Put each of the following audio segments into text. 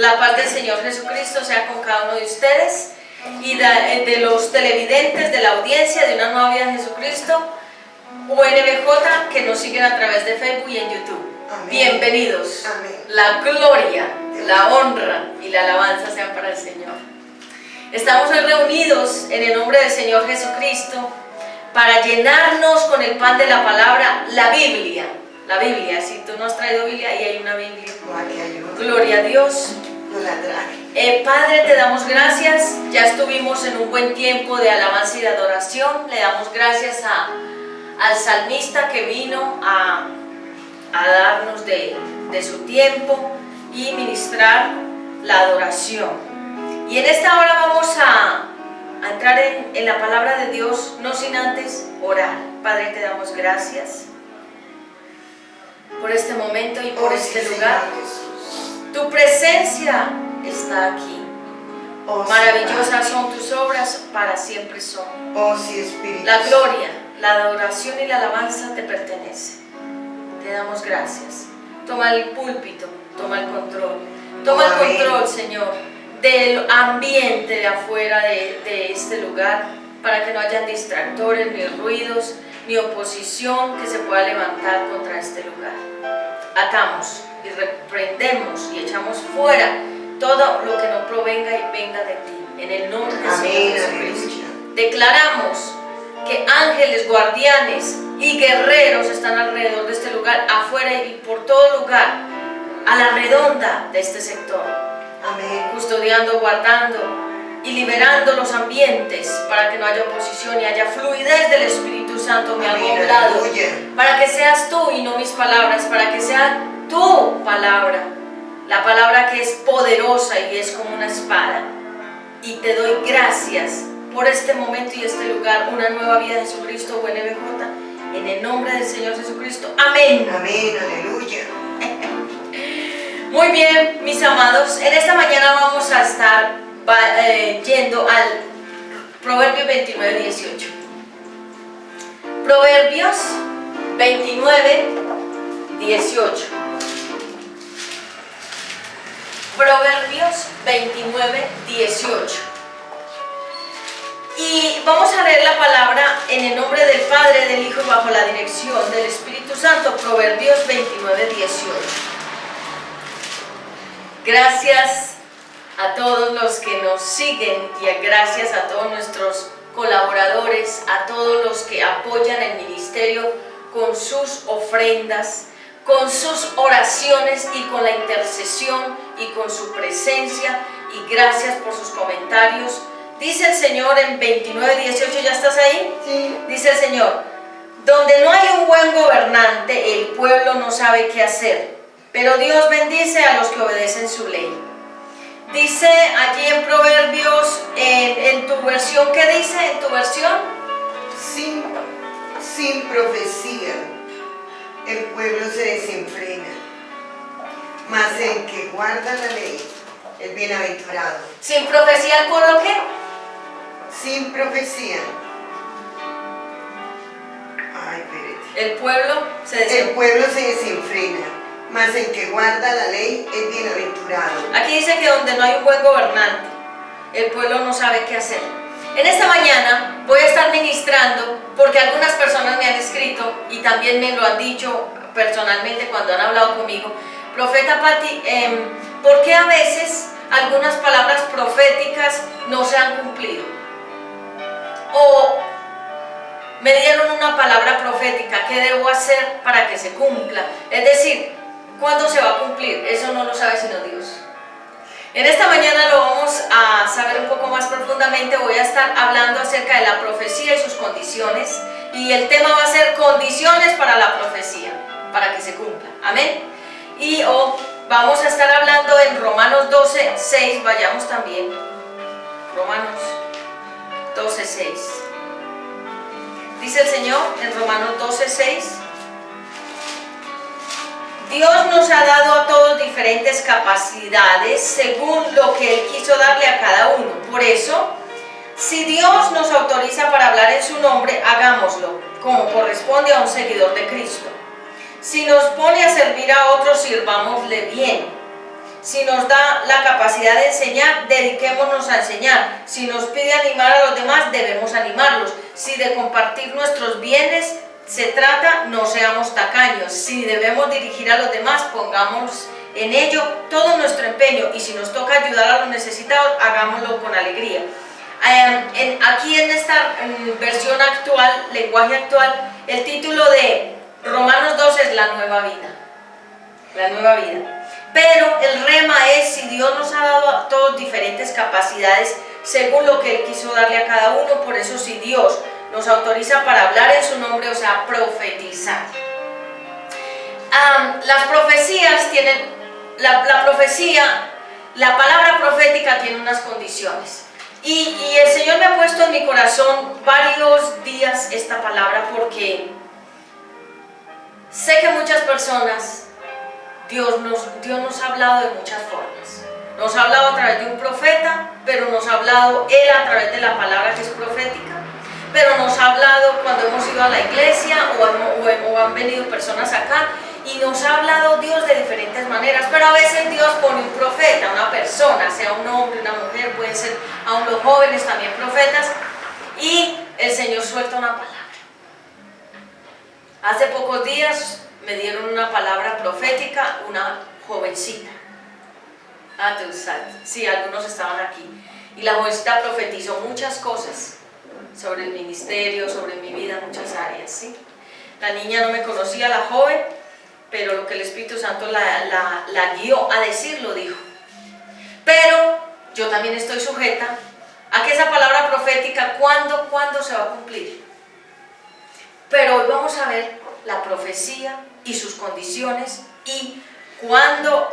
La paz del Señor Jesucristo sea con cada uno de ustedes y de los televidentes, de la audiencia de Una Nueva Vida en Jesucristo, UNBJ, que nos siguen a través de Facebook y en YouTube. Amén. Bienvenidos. Amén. La gloria, la honra y la alabanza sean para el Señor. Estamos hoy reunidos en el nombre del Señor Jesucristo para llenarnos con el pan de la palabra, la Biblia. La Biblia, si tú no has traído Biblia, ahí hay una Biblia. Gloria a Dios. Padre, te damos gracias. Ya estuvimos en un buen tiempo de alabanza y de adoración. Le damos gracias al salmista que vino a darnos de su tiempo y ministrar la adoración. Y en esta hora vamos a entrar en la palabra de Dios, no sin antes orar. Padre, te damos gracias por este momento y por este lugar. Tu presencia está aquí. Maravillosas son tus obras, para siempre son. La gloria, la adoración y la alabanza te pertenece. Te damos gracias. Toma el púlpito, toma el control. Toma el control, Señor, del ambiente de afuera de este lugar, para que no haya distractores, ni ruidos, ni oposición que se pueda levantar contra este lugar. Atamos y reprendemos y echamos fuera todo lo que no provenga y venga de ti, en el nombre del Señor Jesucristo. Declaramos que ángeles, guardianes y guerreros están alrededor de este lugar, afuera y por todo lugar, a la redonda de este sector. Amén. Custodiando, guardando y liberando los ambientes para que no haya oposición y haya fluidez del Espíritu Santo a mi lado, para que seas tú y no mis palabras, para que sea tu palabra, la palabra que es poderosa y es como una espada. Y te doy gracias por este momento y este lugar, Una Nueva Vida de Jesucristo, UNBJ, en el nombre del Señor Jesucristo. Amén. Amén, aleluya. Muy bien, mis amados, en esta mañana vamos a estar yendo al Proverbios 29, 18. Proverbios 29, 18. Proverbios 29, 18. Y vamos a leer la palabra en el nombre del Padre, del Hijo y bajo la dirección del Espíritu Santo. Proverbios 29, 18. Gracias a todos los que nos siguen y gracias a todos nuestros colaboradores, a todos los que apoyan el ministerio con sus ofrendas, con sus oraciones y con la intercesión y con su presencia, y gracias por sus comentarios. Dice el Señor en 29:18, ¿ya estás ahí? Sí. Dice el Señor: donde no hay un buen gobernante, el pueblo no sabe qué hacer, pero Dios bendice a los que obedecen su ley. Dice allí en Proverbios, en tu versión, ¿qué dice en tu versión? Sin profecía el pueblo se desenfrena, mas el que guarda la ley es bienaventurado. ¿Sin profecía el pueblo qué? Sin profecía. Ay, espérate. El pueblo se desenfrena, mas el que guarda la ley es bienaventurado. Aquí dice que donde no hay un buen gobernante, el pueblo no sabe qué hacer. En esta mañana voy a estar ministrando porque algunas personas me han escrito y también me lo han dicho personalmente cuando han hablado conmigo: Profeta Patti, ¿por qué a veces algunas palabras proféticas no se han cumplido? O me dieron una palabra profética, ¿qué debo hacer para que se cumpla? Es decir, ¿cuándo se va a cumplir? Eso no lo sabe sino Dios. En esta mañana lo vamos a saber un poco más profundamente. Voy a estar hablando acerca de la profecía y sus condiciones, y el tema va a ser condiciones para la profecía, para que se cumpla. Amén. Y vamos a estar hablando en Romanos 12, 6, vayamos también. Romanos 12, 6. Dice el Señor en Romanos 12, 6. Dios nos ha dado a todos diferentes capacidades según lo que Él quiso darle a cada uno. Por eso, si Dios nos autoriza para hablar en su nombre, hagámoslo, como corresponde a un seguidor de Cristo. Si nos pone a servir a otros, sirvámosle bien. Si nos da la capacidad de enseñar, dediquémonos a enseñar. Si nos pide animar a los demás, debemos animarlos. Si de compartir nuestros bienes se trata, no seamos tacaños. Si debemos dirigir a los demás, pongamos en ello todo nuestro empeño. Y si nos toca ayudar a los necesitados, hagámoslo con alegría. Aquí en esta versión actual, lenguaje actual, el título de Romanos 2 es la nueva vida. La nueva vida. Pero el rema es: si Dios nos ha dado a todos diferentes capacidades según lo que Él quiso darle a cada uno, por eso si Dios nos autoriza para hablar en su nombre, o sea, profetizar. Las profecías tienen, la palabra profética tiene unas condiciones. Y el Señor me ha puesto en mi corazón varios días esta palabra porque sé que muchas personas, Dios nos ha hablado de muchas formas. Nos ha hablado a través de un profeta, pero nos ha hablado Él a través de la palabra que es profética. Pero nos ha hablado cuando hemos ido a la iglesia o han venido personas acá y nos ha hablado Dios de diferentes maneras. Pero a veces Dios pone un profeta, una persona, sea un hombre, una mujer, pueden ser aún los jóvenes también profetas, y el Señor suelta una palabra. Hace pocos días me dieron una palabra profética, una jovencita. Tú sabes, sí, algunos estaban aquí. Y la jovencita profetizó muchas cosas sobre el ministerio, sobre mi vida, muchas áreas, ¿sí? La niña no me conocía, la joven, pero lo que el Espíritu Santo la guió a decir, lo dijo. Pero yo también estoy sujeta a que esa palabra profética, ¿cuándo se va a cumplir? Pero hoy vamos a ver la profecía y sus condiciones y cuándo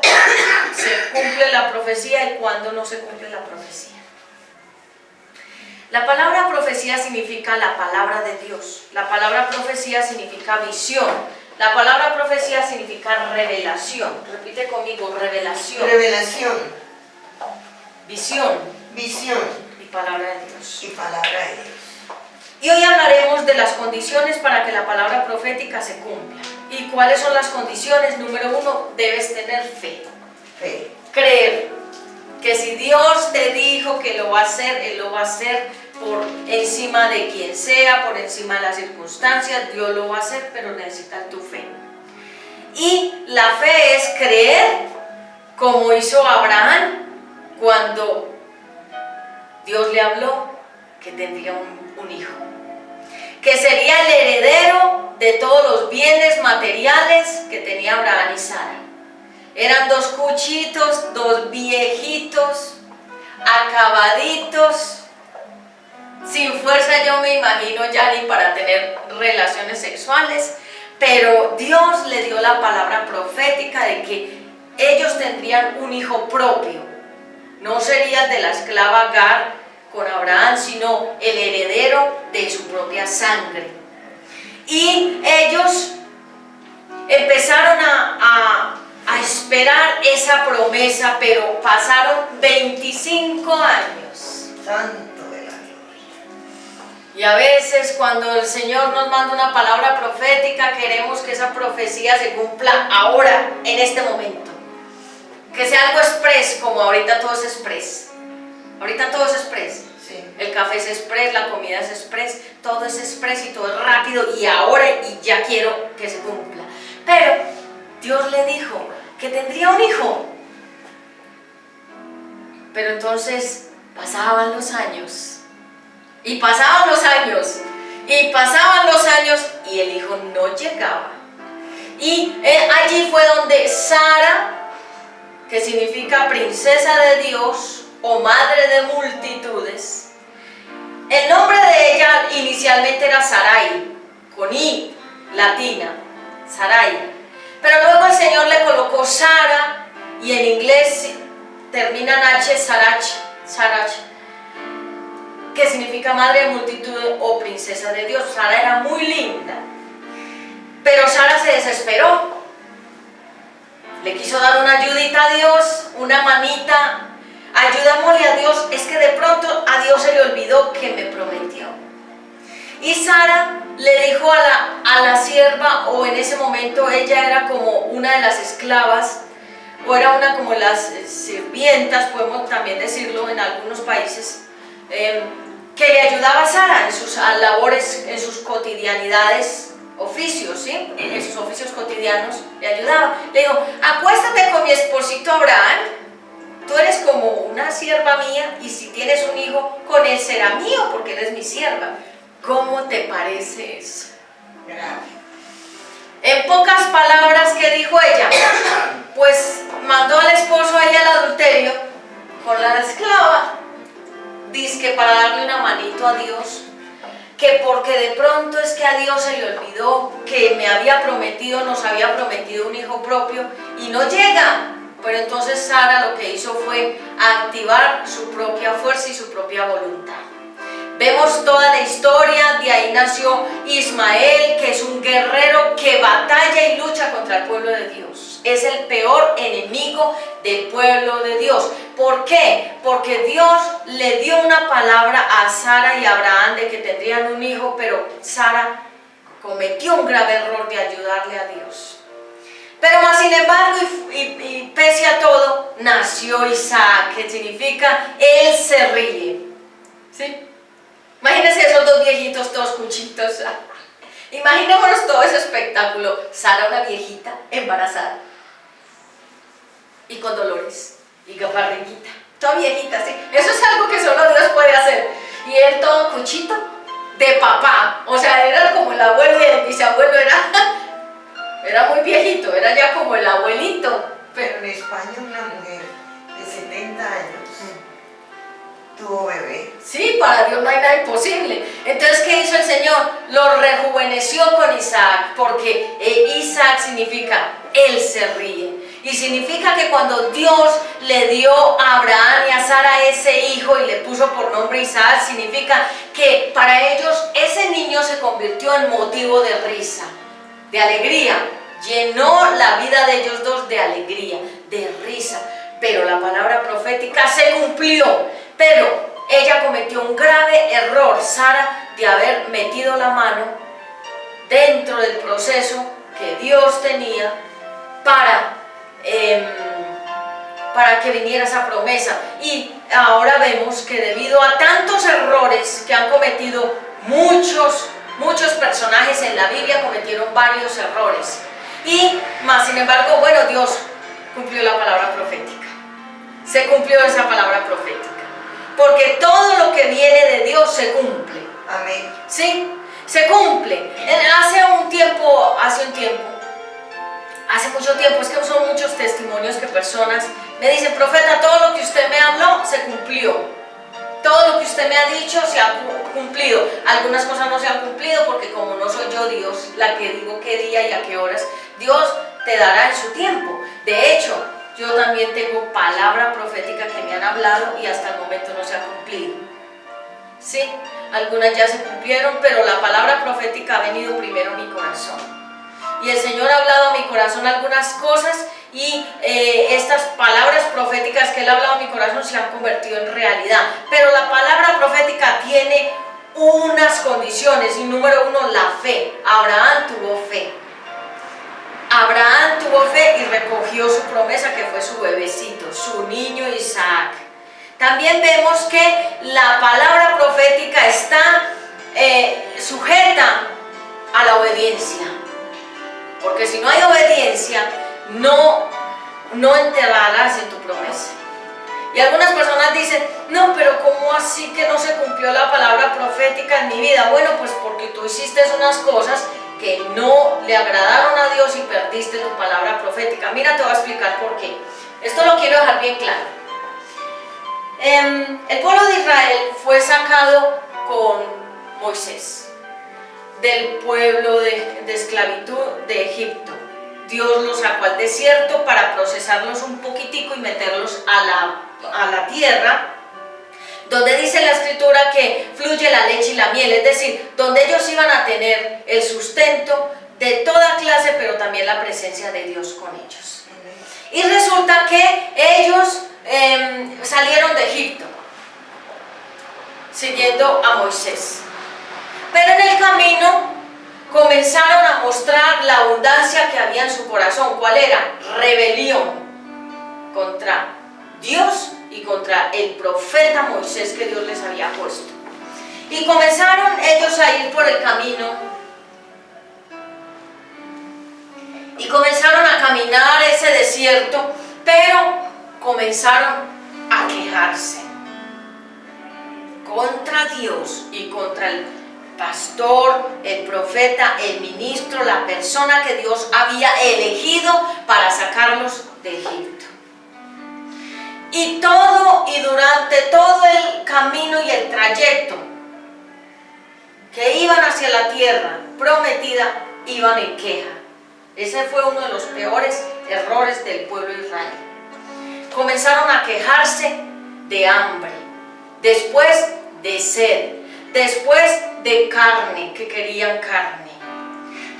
se cumple la profecía y cuándo no se cumple la profecía. La palabra profecía significa la palabra de Dios. La palabra profecía significa visión. La palabra profecía significa revelación. Repite conmigo: revelación. Revelación. Visión. Visión. Y palabra de Dios. Y palabra de Dios. Y hoy hablaremos de las condiciones para que la palabra profética se cumpla. ¿Y cuáles son las condiciones? Número 1, debes tener fe. Fe. Creer que si Dios te dijo que lo va a hacer, Él lo va a hacer por encima de quien sea, por encima de las circunstancias. Dios lo va a hacer, pero necesitas tu fe. Y la fe es creer como hizo Abraham cuando Dios le habló que tendría un hijo, que sería el heredero de todos los bienes materiales que tenía Abraham y Sara. Eran dos cuchitos, dos viejitos, acabaditos, sin fuerza, yo me imagino ya ni para tener relaciones sexuales, pero Dios le dio la palabra profética de que ellos tendrían un hijo propio. No sería el de la esclava Agar con Abraham, sino el heredero de su propia sangre. Y ellos empezaron a esperar esa promesa, pero pasaron 25 años. Santo de la gloria. Y a veces cuando el Señor nos manda una palabra profética, queremos que esa profecía se cumpla ahora, en este momento. Que sea algo express, como ahorita todo es express. Ahorita todo es express. Sí. El café es express, la comida es express, todo es express y todo es rápido y ahora y ya quiero que se cumpla. Pero Dios le dijo que tendría un hijo. Pero entonces pasaban los años y pasaban los años y pasaban los años y el hijo no llegaba. Y allí fue donde Sara, que significa princesa de Dios o madre de multitudes, el nombre de ella inicialmente era Sarai, con I latina, Sarai. Pero luego el Señor le colocó Sara, y en inglés termina en H, Sarach, que significa madre de multitudes o princesa de Dios. Sara era muy linda, pero Sara se desesperó. Le quiso dar una ayudita a Dios, una manita. Ayudámosle a Dios, es que de pronto a Dios se le olvidó que me prometió. Y Sara le dijo a la sierva, o en ese momento ella era como una de las esclavas, o era una como las sirvientas, podemos también decirlo en algunos países, que le ayudaba a Sara en sus labores, en sus cotidianidades, oficios, ¿sí? En sus oficios cotidianos le ayudaba. Le dijo, acuéstate con mi esposito Abraham, tú eres como una sierva mía y si tienes un hijo, con él será mío porque eres mi sierva. ¿Cómo te parece eso? En pocas palabras, ¿qué dijo ella? Pues mandó al esposo ahí al adulterio con la esclava, dizque para darle una manito a Dios, que porque de pronto es que a Dios se le olvidó que me había prometido, nos había prometido un hijo propio y no llega. Pero entonces Sara lo que hizo fue activar su propia fuerza y su propia voluntad. Vemos toda la historia, de ahí nació Ismael, que es un guerrero que batalla y lucha contra el pueblo de Dios. Es el peor enemigo del pueblo de Dios. ¿Por qué? Porque Dios le dio una palabra a Sara y a Abraham de que tendrían un hijo, pero Sara cometió un grave error de ayudarle a Dios. Pero más sin embargo, y pese a todo, nació Isaac, que significa él se ríe. ¿Sí? Imagínense esos dos viejitos, todos cuchitos. Imaginémonos todo ese espectáculo. Sara, una viejita, embarazada. Y con dolores. Y barriguita. Toda viejita, ¿sí? Eso es algo que solo Dios puede hacer. Y él todo cuchito de papá. O sea, era como el abuelo y el bisabuelo era muy viejito. Era ya como el abuelito. Pero en España una mujer de 70 años tuvo bebé. Sí, para Dios no hay nada imposible. Entonces, ¿qué hizo el Señor? Lo rejuveneció con Isaac, porque Isaac significa él se ríe. Y significa que cuando Dios le dio a Abraham y a Sara ese hijo y le puso por nombre Isaac, significa que para ellos ese niño se convirtió en motivo de risa, de alegría. Llenó la vida de ellos dos de alegría, de risa. Pero la palabra profética se cumplió. Pero ella cometió un grave error, Sara, de haber metido la mano dentro del proceso que Dios tenía para que viniera esa promesa. Y ahora vemos que debido a tantos errores que han cometido muchos personajes en la Biblia, cometieron varios errores. Y más sin embargo, bueno, Dios cumplió la palabra profética. Se cumplió esa palabra profética. Porque todo lo que viene de Dios se cumple. Amén. ¿Sí? Se cumple. Hace mucho tiempo, es que son muchos testimonios que personas me dicen, profeta, todo lo que usted me habló se cumplió. Todo lo que usted me ha dicho se ha cumplido. Algunas cosas no se han cumplido porque como no soy yo Dios, la que digo qué día y a qué horas, Dios te dará en su tiempo. De hecho, yo también tengo palabra profética que me han hablado y hasta el momento no se ha cumplido. Sí, algunas ya se cumplieron, pero la palabra profética ha venido primero a mi corazón. Y el Señor ha hablado a mi corazón algunas cosas y estas palabras proféticas que Él ha hablado a mi corazón se han convertido en realidad. Pero la palabra profética tiene unas condiciones y número uno, la fe. Abraham tuvo fe. Abraham tuvo fe y recogió su promesa que fue su bebecito, su niño Isaac. También vemos que la palabra profética está sujeta a la obediencia. Porque si no hay obediencia, no entrarás en tu promesa. Y algunas personas dicen, no, pero ¿cómo así que no se cumplió la palabra profética en mi vida? Bueno, pues porque tú hiciste unas cosas que no le agradaron a Dios y perdiste tu palabra profética. Mira, te voy a explicar por qué. Esto lo quiero dejar bien claro. El pueblo de Israel fue sacado con Moisés del pueblo de esclavitud de Egipto. Dios los sacó al desierto para procesarlos un poquitico y meterlos a la tierra, donde dice la escritura que fluye la leche y la miel, es decir, donde ellos iban a tener el sustento de toda clase, pero también la presencia de Dios con ellos. Y resulta que ellos salieron de Egipto, siguiendo a Moisés. Pero en el camino comenzaron a mostrar la abundancia que había en su corazón. ¿Cuál era? Rebelión. contra Dios y contra el profeta Moisés que Dios les había puesto. Y comenzaron ellos a ir por el camino y comenzaron a caminar ese desierto, pero comenzaron a quejarse contra Dios y contra el pastor, el profeta, el ministro, la persona que Dios había elegido para sacarlos de Egipto. Y durante todo el camino y el trayecto que iban hacia la tierra prometida, iban en queja. Ese fue uno de los peores errores del pueblo de Israel. Comenzaron a quejarse de hambre, después de sed, después de carne, que querían carne.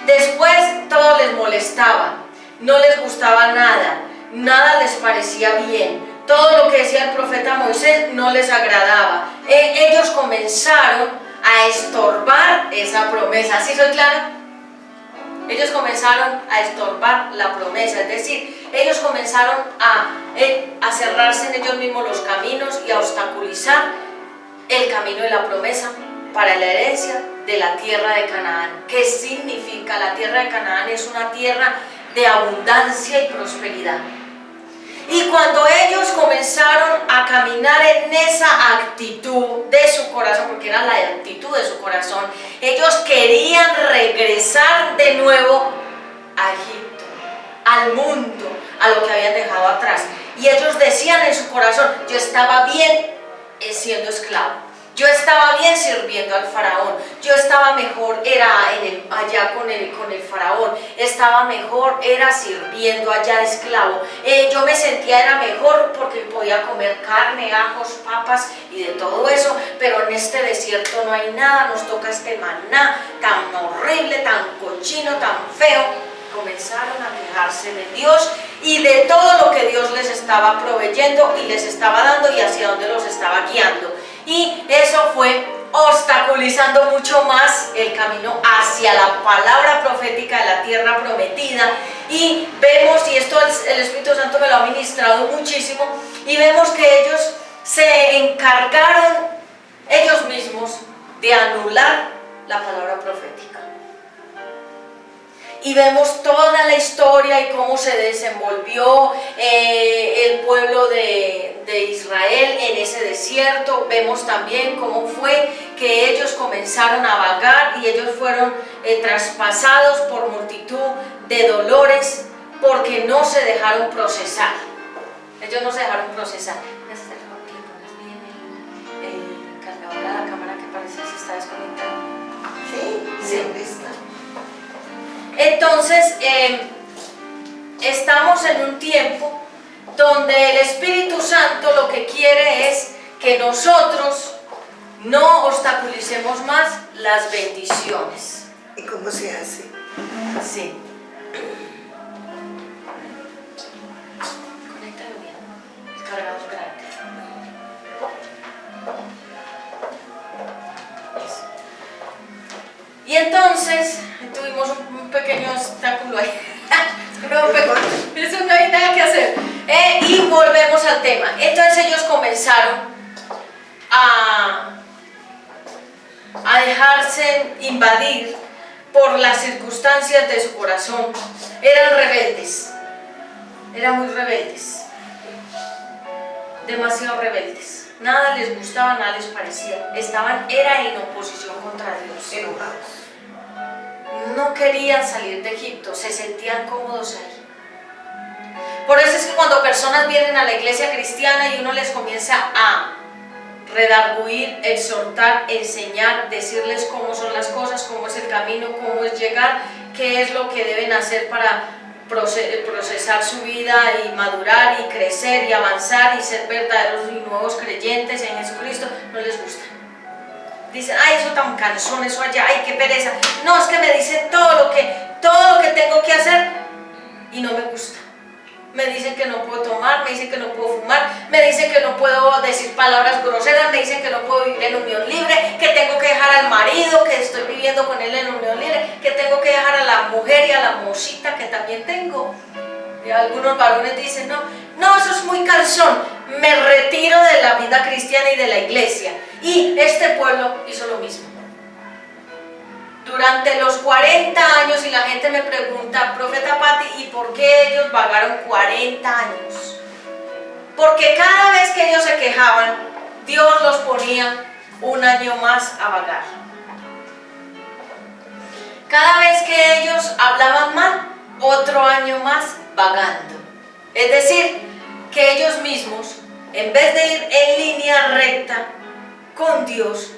Después todo les molestaba, no les gustaba nada, nada les parecía bien. Todo lo que decía el profeta Moisés no les agradaba. Ellos comenzaron a estorbar esa promesa. ¿Sí soy clara? Ellos comenzaron a estorbar la promesa, es decir, ellos comenzaron a cerrarse en ellos mismos los caminos y a obstaculizar el camino de la promesa para la herencia de la tierra de Canaán. ¿Qué significa? La tierra de Canaán es una tierra de abundancia y prosperidad. Y cuando ellos comenzaron a caminar en esa actitud de su corazón, porque era la actitud de su corazón, ellos querían regresar de nuevo a Egipto, al mundo, a lo que habían dejado atrás. Y ellos decían en su corazón: yo estaba bien siendo esclavo, yo estaba bien sirviendo al faraón, yo estaba mejor, era allá con el faraón, estaba mejor, era sirviendo allá de esclavo, yo me sentía era mejor porque podía comer carne, ajos, papas y de todo eso, pero en este desierto no hay nada, nos toca este maná tan horrible, tan cochino, tan feo. Comenzaron a quejarse de Dios y de todo lo que Dios les estaba proveyendo y les estaba dando y hacia dónde los estaba guiando. Y eso fue obstaculizando mucho más el camino hacia la palabra profética de la tierra prometida. Y vemos, y esto el Espíritu Santo me lo ha ministrado muchísimo, y vemos que ellos se encargaron ellos mismos de anular la palabra profética. Y vemos toda la historia y cómo se desenvolvió el pueblo de Israel en ese desierto. Vemos también cómo fue que ellos comenzaron a vagar y ellos fueron traspasados por multitud de dolores porque no se dejaron procesar. Ellos no se dejaron procesar. El cargador a la cámara que parece que se está desconectando. Sí. Está. Entonces, estamos en un tiempo donde el Espíritu Santo lo que quiere es que nosotros no obstaculicemos más las bendiciones. ¿Y cómo se hace? Sí. Conéctalo bien. El cargador grande. Eso. Y entonces tuvimos un pequeño obstáculo ahí. Eso no hay nada que hacer. Y volvemos al tema. Entonces ellos comenzaron a dejarse invadir por las circunstancias de su corazón. Eran rebeldes. Eran muy rebeldes. Demasiado rebeldes. Nada les gustaba, nada les parecía. Era en oposición contra Dios. Enojados. No querían salir de Egipto, se sentían cómodos ahí. Por eso es que cuando personas vienen a la iglesia cristiana y uno les comienza a redarguir, exhortar, enseñar, decirles cómo son las cosas, cómo es el camino, cómo es llegar, qué es lo que deben hacer para procesar su vida y madurar y crecer y avanzar y ser verdaderos y nuevos creyentes en Jesucristo, no les gusta. Dicen: ay, eso tan cansón, eso allá, ay, qué pereza. No, es que me dicen todo lo que tengo que hacer y no me gusta. Me dicen que no puedo tomar, me dicen que no puedo fumar, me dicen que no puedo decir palabras groseras, me dicen que no puedo vivir en unión libre, que tengo que dejar al marido, que estoy viviendo con él en unión libre, que tengo que dejar a la mujer y a la mosita que también tengo. Y algunos varones dicen: no, eso es muy muy cansón, me retiro de la vida cristiana y de la iglesia. Y este pueblo hizo lo mismo. Durante los 40 años, y la gente me pregunta, profeta Patti, ¿y por qué ellos vagaron 40 años? Porque cada vez que ellos se quejaban, Dios los ponía un año más a vagar. Cada vez que ellos hablaban mal, otro año más vagando. Es decir, que ellos mismos, en vez de ir en línea recta con Dios,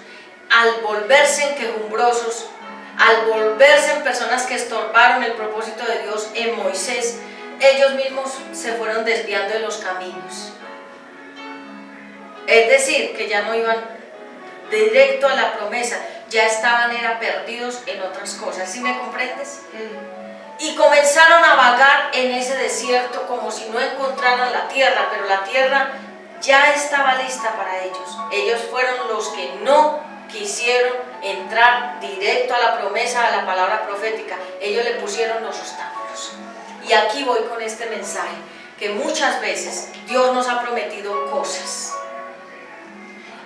al volverse en quejumbrosos, al volverse en personas que estorbaron el propósito de Dios en Moisés, ellos mismos se fueron desviando de los caminos. Es decir, que ya no iban directo a la promesa, ya estaban perdidos en otras cosas. ¿Sí me comprendes? Y comenzaron a vagar en ese desierto como si no encontraran la tierra, pero la tierra ya estaba lista para ellos. Ellos fueron los que no quisieron entrar directo a la promesa, a la palabra profética. Ellos le pusieron los obstáculos. Y aquí voy con este mensaje, que muchas veces Dios nos ha prometido cosas,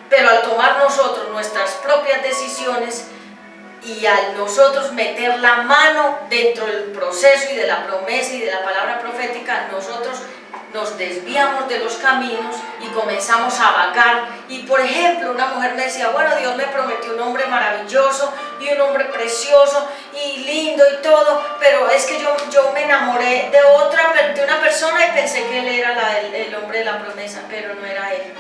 pero al tomar nosotros nuestras propias decisiones y al nosotros meter la mano dentro del proceso y de la promesa y de la palabra profética, nosotros nos desviamos de los caminos y comenzamos a vagar. Y por ejemplo, una mujer me decía, bueno, Dios me prometió un hombre maravilloso y un hombre precioso y lindo y todo, pero es que yo me enamoré de una persona y pensé que él era el hombre de la promesa, pero no era él.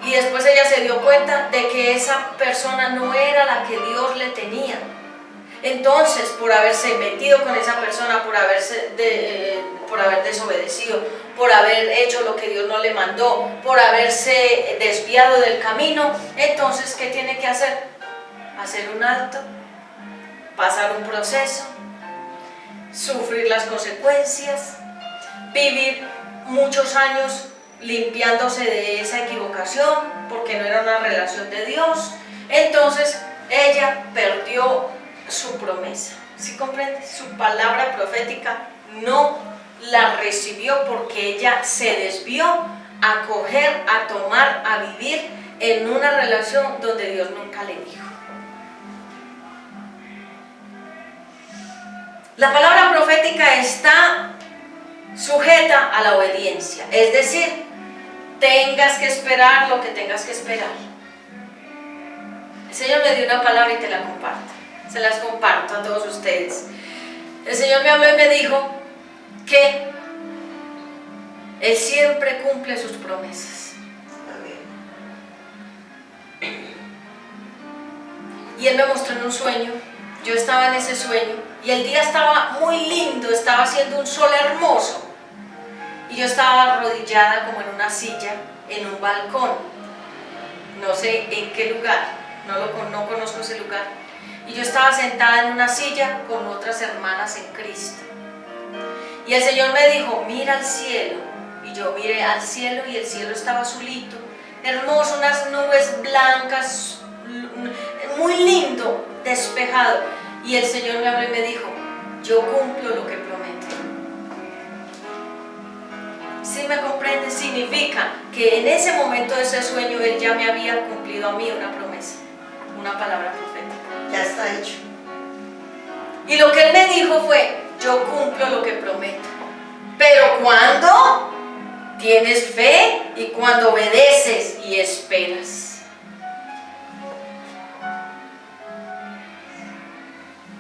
Y después ella se dio cuenta de que esa persona no era la que Dios le tenía. Entonces, por haberse metido con esa persona, por haber desobedecido, por haber hecho lo que Dios no le mandó, por haberse desviado del camino, entonces, ¿qué tiene que hacer? Hacer un alto, pasar un proceso, sufrir las consecuencias, vivir muchos años limpiándose de esa equivocación, porque no era una relación de Dios. Entonces, ella perdió su promesa. ¿Sí comprendes? Su palabra profética no la recibió porque ella se desvió a coger, a tomar, a vivir en una relación donde Dios nunca le dijo. La palabra profética está sujeta a la obediencia, es decir, tengas que esperar lo que tengas que esperar. El Señor me dio una palabra y te la comparto. Se las comparto a todos ustedes. El Señor me habló y me dijo que Él siempre cumple sus promesas. Y Él me mostró en un sueño. Yo estaba en ese sueño y el día estaba muy lindo, estaba haciendo un sol hermoso. Y yo estaba arrodillada como en una silla, en un balcón. No sé en qué lugar, no conozco ese lugar. Y yo estaba sentada en una silla con otras hermanas en Cristo. Y el Señor me dijo, mira al cielo. Y yo miré al cielo y el cielo estaba azulito, hermoso, unas nubes blancas, muy lindo, despejado. Y el Señor me habló y me dijo, yo cumplo lo que prometo. ¿Sí me comprendes? Significa que en ese momento de ese sueño Él ya me había cumplido a mí una promesa, una palabra profética. Ya está hecho. Y lo que Él me dijo fue, yo cumplo lo que prometo. Pero cuando tienes fe y cuando obedeces y esperas.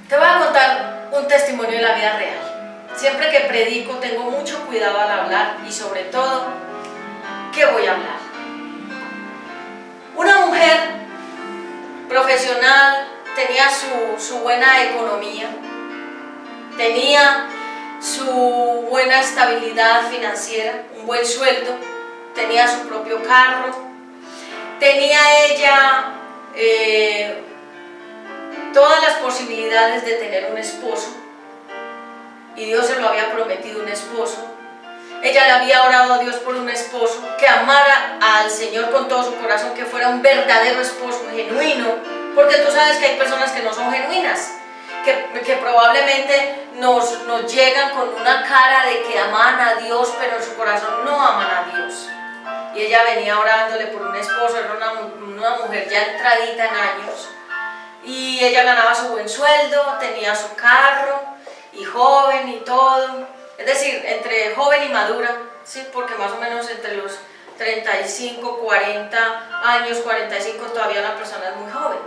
Te voy a contar un testimonio de la vida real. Siempre que predico tengo mucho cuidado al hablar y sobre todo, ¿qué voy a hablar? Una mujer profesional, tenía su buena economía, tenía su buena estabilidad financiera, un buen sueldo, tenía su propio carro, tenía ella todas las posibilidades de tener un esposo. Y Dios se lo había prometido, un esposo. Ella le había orado a Dios por un esposo que amara al Señor con todo su corazón, que fuera un verdadero esposo, genuino, porque tú sabes que hay personas que no son genuinas, que probablemente nos llegan con una cara de que aman a Dios, pero en su corazón no aman a Dios. Y ella venía orándole por un esposo, era una mujer ya entradita en años, y ella ganaba su buen sueldo, tenía su carro, y joven y todo, es decir, entre joven y madura, ¿sí? Porque más o menos entre los 35, 40 años, 45 todavía una persona es muy joven.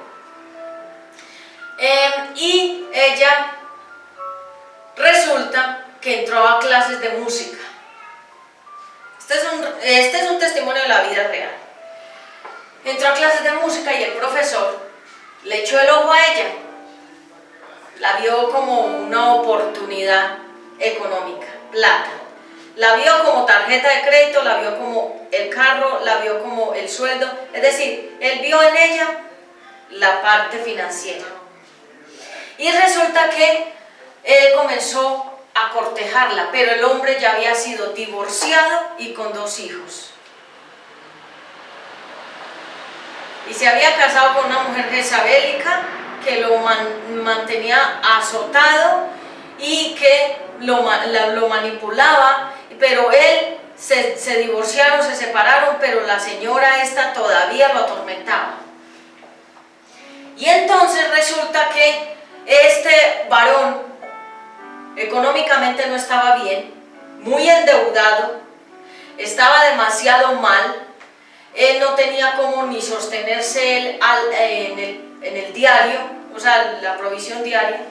Y ella resulta que entró a clases de música. Este es un testimonio de la vida real. Entró a clases de música y el profesor le echó el ojo a ella. La vio como una oportunidad económica, plata. La vio como tarjeta de crédito, la vio como el carro, la vio como el sueldo. Es decir, él vio en ella la parte financiera. Y resulta que él comenzó a cortejarla, pero el hombre ya había sido divorciado y con 2 hijos. Y se había casado con una mujer jezabélica que lo mantenía azotado y que lo manipulaba, pero él se divorciaron, se separaron, pero la señora esta todavía lo atormentaba. Y entonces resulta que este varón económicamente no estaba bien, muy endeudado, estaba demasiado mal, él no tenía cómo ni sostenerse él en el diario, o sea, la provisión diaria.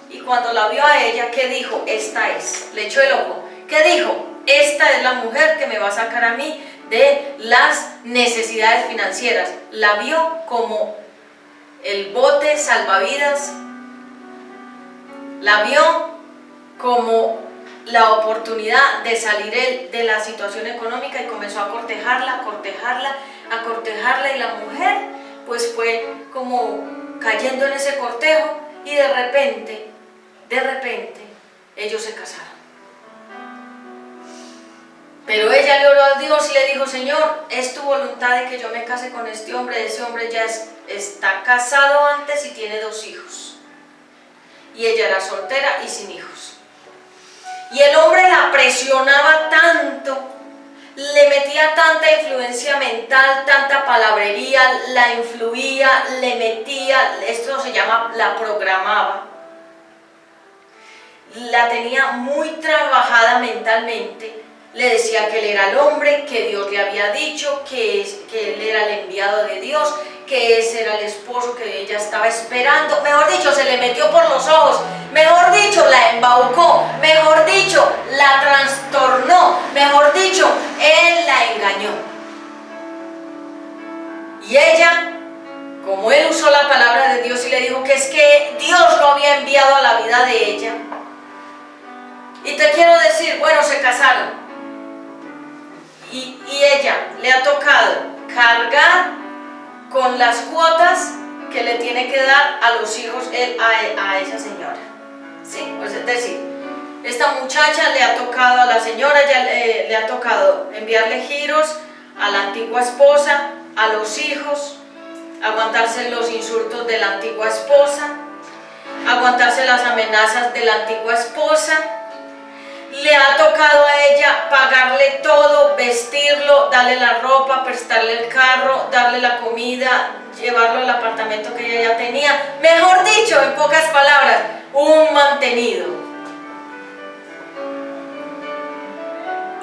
Y cuando la vio a ella, ¿qué dijo? Esta es, le echó el ojo. ¿Qué dijo? Esta es la mujer que me va a sacar a mí de las necesidades financieras. La vio como el bote salvavidas, la vio como la oportunidad de salir él de la situación económica y comenzó a cortejarla, y la mujer pues fue como cayendo en ese cortejo y de repente ellos se casaron. Pero ella le oró a Dios y le dijo: Señor, es tu voluntad de que yo me case con este hombre. Ese hombre ya está casado antes y tiene 2 hijos. Y ella era soltera y sin hijos. Y el hombre la presionaba tanto, le metía tanta influencia mental, tanta palabrería, la influía, le metía, esto se llama, la programaba. La tenía muy trabajada mentalmente. Le decía que él era el hombre, que Dios le había dicho, que él era el enviado de Dios, que ese era el esposo que ella estaba esperando. Mejor dicho, se le metió por los ojos, mejor dicho, la embaucó, mejor dicho, la trastornó, mejor dicho, él la engañó. Y ella, como él usó la palabra de Dios y le dijo que es que Dios lo había enviado a la vida de ella. Y te quiero decir, bueno, se casaron. Y ella le ha tocado cargar con las cuotas que le tiene que dar a los hijos a esa señora. ¿Sí? Pues es decir, esta muchacha le ha tocado a la señora, ya le ha tocado enviarle giros a la antigua esposa, a los hijos, aguantarse los insultos de la antigua esposa, aguantarse las amenazas de la antigua esposa. Le ha tocado a ella pagarle todo, vestirlo, darle la ropa, prestarle el carro, darle la comida, llevarlo al apartamento que ella ya tenía. Mejor dicho, en pocas palabras, un mantenido.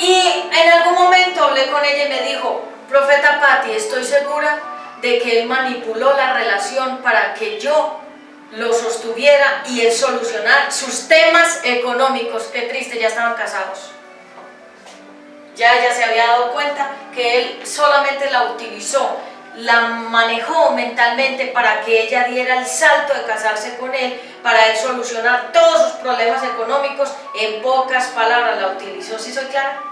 Y en algún momento hablé con ella y me dijo: Profeta Patti, estoy segura de que él manipuló la relación para que yo lo sostuviera y él solucionar sus temas económicos. Qué triste, ya estaban casados. Ya ella se había dado cuenta que él solamente la utilizó, la manejó mentalmente para que ella diera el salto de casarse con él, para él solucionar todos sus problemas económicos. En pocas palabras la utilizó. ¿Sí soy clara?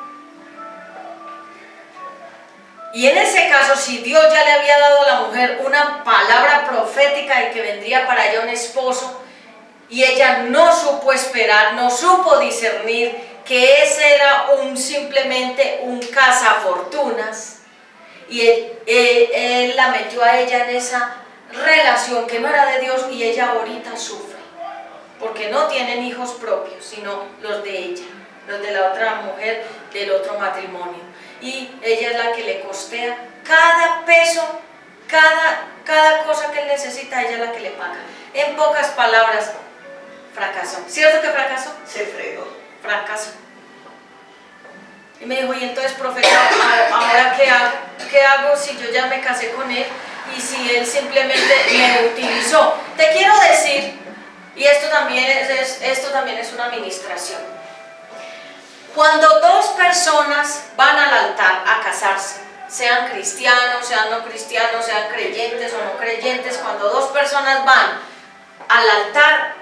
Y en ese caso, si Dios ya le había dado a la mujer una palabra profética de que vendría para ella un esposo, y ella no supo esperar, no supo discernir que ese era simplemente un cazafortunas, y él la metió a ella en esa relación que no era de Dios, y ella ahorita sufre. porque no tienen hijos propios, sino los de ella, los de la otra mujer del otro matrimonio. Y ella es la que le costea cada peso, cada cosa que él necesita, ella es la que le paga. En pocas palabras, fracasó. ¿Cierto que fracasó? Se fregó. Fracasó. Y me dijo, y entonces, profeta, ¿ahora qué hago? ¿Qué hago si yo ya me casé con él y si él simplemente me utilizó? Te quiero decir, y esto también es una administración. Cuando dos personas van al altar a casarse, sean cristianos, sean no cristianos, sean creyentes o no creyentes, cuando dos personas van al altar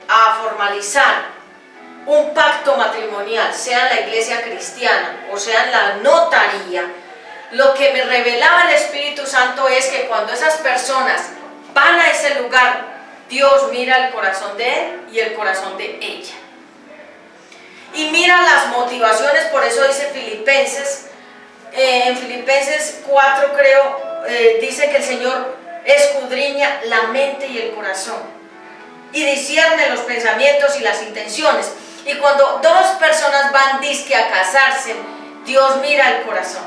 a formalizar un pacto matrimonial, sea en la iglesia cristiana o sea en la notaría, lo que me revelaba el Espíritu Santo es que cuando esas personas van a ese lugar, Dios mira el corazón de él y el corazón de ella. Y mira las motivaciones, por eso dice Filipenses, en Filipenses 4 creo, dice que el Señor escudriña la mente y el corazón y discierne los pensamientos y las intenciones. Y cuando dos personas van disque a casarse, Dios mira el corazón.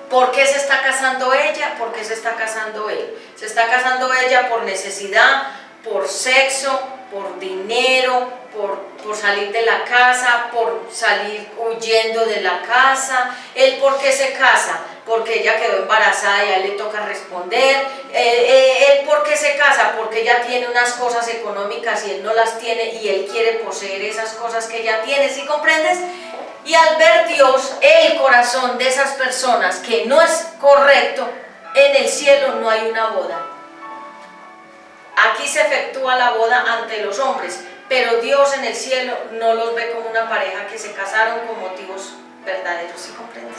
¿Por qué se está casando ella? ¿Por qué se está casando él? Se está casando ella por necesidad, por sexo, por dinero, por salir de la casa, por salir huyendo de la casa. ¿Él por qué se casa? Porque ella quedó embarazada y a él le toca responder. ¿Él por qué se casa? Porque ella tiene unas cosas económicas y él no las tiene y él quiere poseer esas cosas que ella tiene, ¿sí comprendes? Y al ver Dios el corazón de esas personas que no es correcto, en el cielo no hay una boda. Aquí se efectúa la boda ante los hombres, pero Dios en el cielo no los ve como una pareja que se casaron con motivos verdaderos, ¿sí comprendes?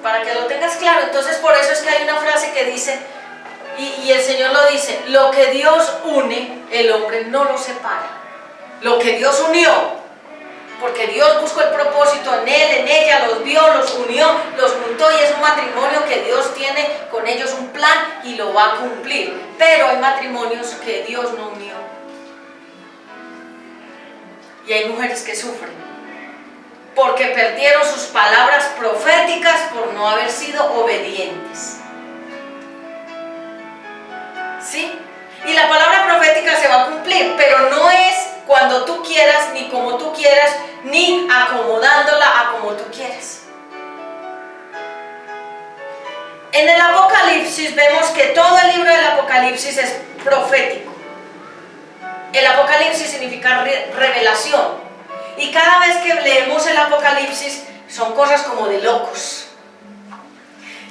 Para que lo tengas claro. Entonces por eso es que hay una frase que dice, y el Señor lo dice, lo que Dios une, el hombre no lo separa. Lo que Dios unió, porque Dios buscó el propósito en él, en ella, los vio, los unió, los juntó y es un matrimonio que Dios tiene con ellos un plan y lo va a cumplir. Pero hay matrimonios que Dios no unió. Y hay mujeres que sufren porque perdieron sus palabras proféticas por no haber sido obedientes. ¿Sí? Y la palabra profética se va a cumplir, pero no es cuando tú quieras, ni como tú quieras, ni acomodándola a como tú quieras. En el Apocalipsis vemos que todo el libro del Apocalipsis es profético. El Apocalipsis significa revelación. Y cada vez que leemos el Apocalipsis son cosas como de locos.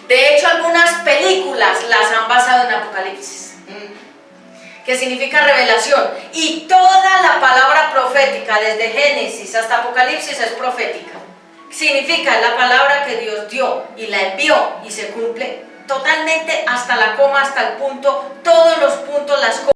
De hecho, algunas películas las han basado en Apocalipsis, que significa revelación. Y toda la palabra profética, desde Génesis hasta Apocalipsis, es profética. Significa la palabra que Dios dio y la envió y se cumple totalmente hasta la coma, hasta el punto, todos los puntos, las comas.